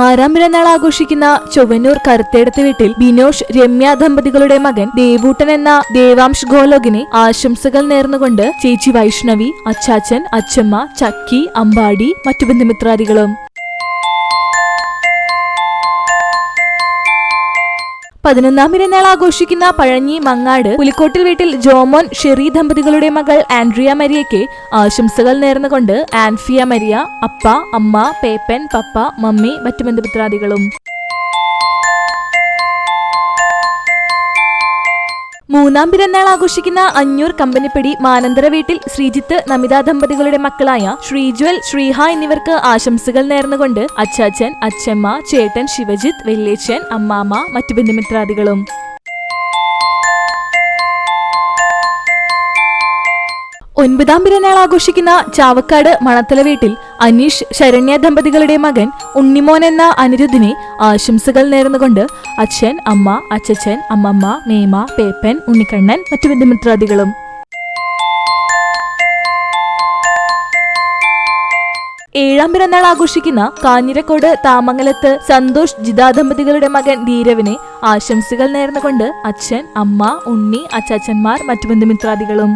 6ാം പിറന്നാൾ ആഘോഷിക്കുന്ന ചൊവ്വന്നൂർ കറുത്തേടത്ത് വീട്ടിൽ ബിനോഷ് രമ്യ ദമ്പതികളുടെ മകൻ ദേവൂട്ടൻ എന്ന ദേവാംശ് ഗോലോകിനെ ആശംസകൾ നേർന്നുകൊണ്ട് ചേച്ചി വൈഷ്ണവി, അച്ചാച്ചൻ, അച്ചമ്മ, ചക്കി, അമ്പാടി, മറ്റു ബന്ധുമിത്രാദികളും. 11ാം പിറന്നാൾ ആഘോഷിക്കുന്ന പഴഞ്ഞി മങ്ങാട് പുലിക്കോട്ടിൽ വീട്ടിൽ ജോമോൻ ഷെറി ദമ്പതികളുടെ മകൾ ആൻഡ്രിയ മരിയയ്ക്ക് ആശംസകൾ നേർന്നുകൊണ്ട് ആൻഫിയ മരിയ, അപ്പ, അമ്മ, പേപ്പൻ, പപ്പ, മമ്മി, മറ്റു ബന്ധുമിത്രാദികളും. 3ാം പിറന്നാൾ ആഘോഷിക്കുന്ന അഞ്ഞൂർ കമ്പനിപ്പടി മാനന്തര വീട്ടിൽ ശ്രീജിത്ത് നമിത ദമ്പതികളുടെ മക്കളായ ശ്രീജ്വൽ, ശ്രീഹ എന്നിവർക്ക് ആശംസകൾ നേർന്നുകൊണ്ട് അച്ചാച്ചൻ, അച്ചമ്മ, ചേട്ടൻ ശിവജിത്ത്, വെല്ലേച്ചൻ, അമ്മാമ്മ, മറ്റു ബന്ധുമിത്രാദികളും. 9ാം പിറന്നാൾ ആഘോഷിക്കുന്ന ചാവക്കാട് മണത്തല വീട്ടിൽ അനീഷ്, ശരണ്യ ദമ്പതികളുടെ മകൻ ഉണ്ണിമോൻ എന്ന അനിരുദ്ധിനെ ആശംസകൾ നേർന്നുകൊണ്ട് അച്ഛൻ, അമ്മ, അച്ചച്ചൻ, അമ്മമ്മ, മേമ, പേപ്പൻ, ഉണ്ണിക്കണ്ണൻ, മറ്റു ബന്ധുമിത്രാദികളും. 7ാം പിറന്നാൾ ആഘോഷിക്കുന്ന കാഞ്ഞിരക്കോട് താമംഗലത്ത് സന്തോഷ്, ജിത ദമ്പതികളുടെ മകൻ ധീരവിനെ ആശംസകൾ നേർന്നുകൊണ്ട് അച്ഛൻ, അമ്മ, ഉണ്ണി, അച്ചാച്ചന്മാർ, മറ്റു ബന്ധുമിത്രാദികളും.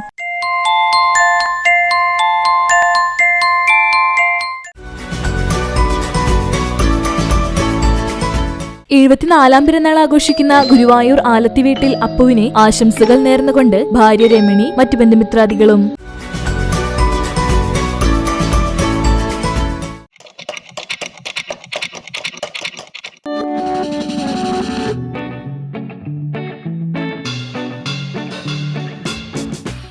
74ാം പിറന്നാൾ ആഘോഷിക്കുന്ന ഗുരുവായൂർ ആലത്തി വീട്ടിൽ അപ്പുവിനെ ആശംസകൾ നേർന്നുകൊണ്ട് ഭാര്യ രമണി, മറ്റു ബന്ധുമിത്രാദികളും.